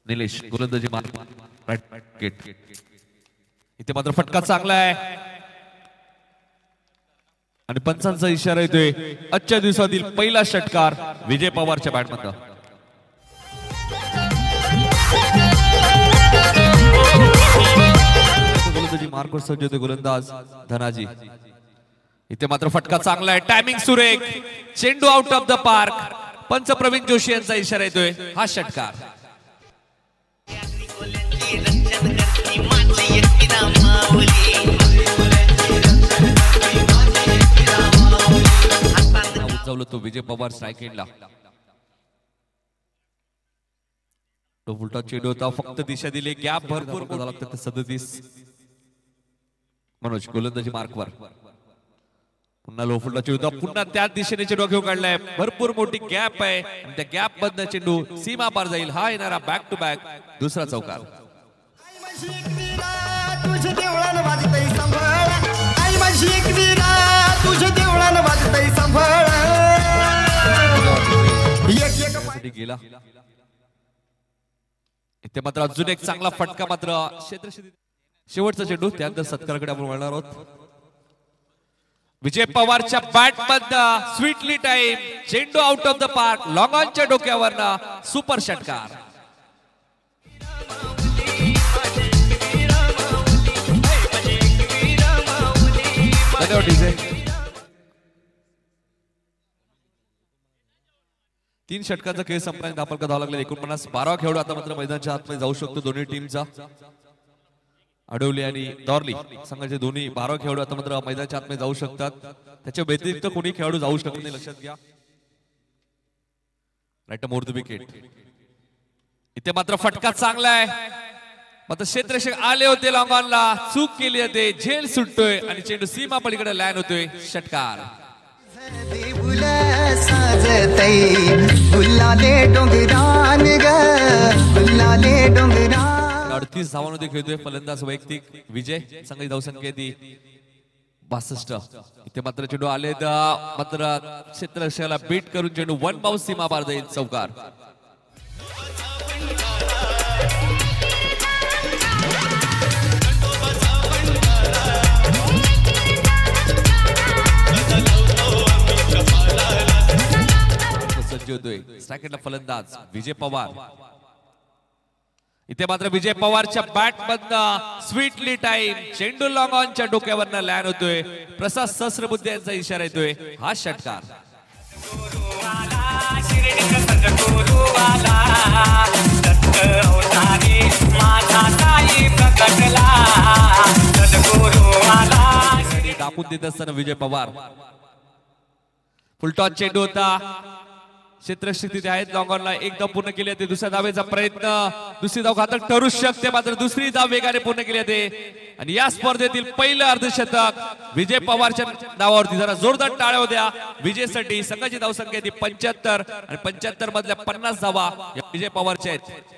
निलेश गोलंदाजी mark right इथे मात्र फटका चांगला आहे आणि पंचांचा इशारा येतोय आजच्या दिवसातील पहिला षटकार विजय पवारच्या बॅटमधून गोलंदाजी मार्कवर सज्ज होते गोलंदाज धनाजी इथे मात्र फटका चांगला आहे टायमिंग सुरेख चेंडू आउट ऑफ द पार्क पंच प्रवीण जोशी यांचा इशारा येतोय हा षटकार उचवलं तो विजय पवार स्ट्राइक एंडला तो उलटा चेंडू होता फक्त दिशा दिली गॅप भरपूर झाला लागतं 37 मनोज गोलंदाजी मार्कवर पुन्हा लो फुलटा चेंडू पुन्हा त्याच दिशेने चेंडू घेऊन काढलाय भरपूर मोठी गॅप आहे आणि त्या गॅप मधनं चेंडू सीमा पार जाईल हा येणारा बॅक टू बॅक दुसरा चौकार गेला इथे मात्र अजून एक चांगला फटका मात्र शेवटचा चेंडू त्यानंतर सत्काराकडे आपण वळणार आहोत विजय पवारच्या बॅट मधनं स्वीटली टाइम चेंडू out of the park long ऑनच्या डोक्यावरनं सुपर षटकार तीन षटकांचा खेळ संपल्याने धापल का धाव लागले 49 12 खेळाडू आता मात्र मैदानाच्या आतमध्ये जाऊ शकतो दोन्ही टीमचा अडवली आणि दौरली संघाचे दोन्ही 12 खेळाडू आता मात्र मैदानाच्या आतमध्ये जाऊ शकतात त्याच्या व्यतिरिक्त कोणी खेळाडू जाऊ शकत नाही लक्षात घ्या राईट मोर द विकेट इथे मात्र फटका चांगला आहे मात्र क्षेत्ररक्षक आले होते लॉंग ऑनला चूक केली होते झेल सुटतोय आणि चेंडू सीमा पलीकडे लँड होतोय षटकार अडतीस धावांमध्ये खेळतोय फलंदाज वैयक्तिक विजय संघाची धावसंख्या ती 62 इथे मात्र चेंडू आले मात्र क्षेत्ररक्षकाला बीट करून चेंडू वन बाउन्स सीमा पार जाईल चौकार स्ट्राइकरला फलंदाज विजय पवार इथे मात्र विजय पवारच्या बॅट मधनं स्वीटली टाइम चेंडू लॉंग ऑनच्या डोक्यावरनं लँड होतोय प्रसाद सहस्रबुद्धे यांचा इशारा येतोय हा षटकार दाखवून देत असताना विजय पवार फुलटॉस चेंडू होता क्षेत्ररक्षक तिथे आहेत लॉंग ऑनला एक धाव पूर्ण केली होती दुसऱ्या धावेचा प्रयत्न दुसरी धाव घातक ठरू शकते मात्र दुसरी धाव वेगाने पूर्ण केली होती आणि या स्पर्धेतील पहिलं अर्धशतक विजय पवारच्या नावावरती जरा जोरदार टाळ्या होत्या विजयसाठी संघाची धावसंख्या ती 75 आणि 75 मधल्या 50 धावा विजय पवारच्या आहेत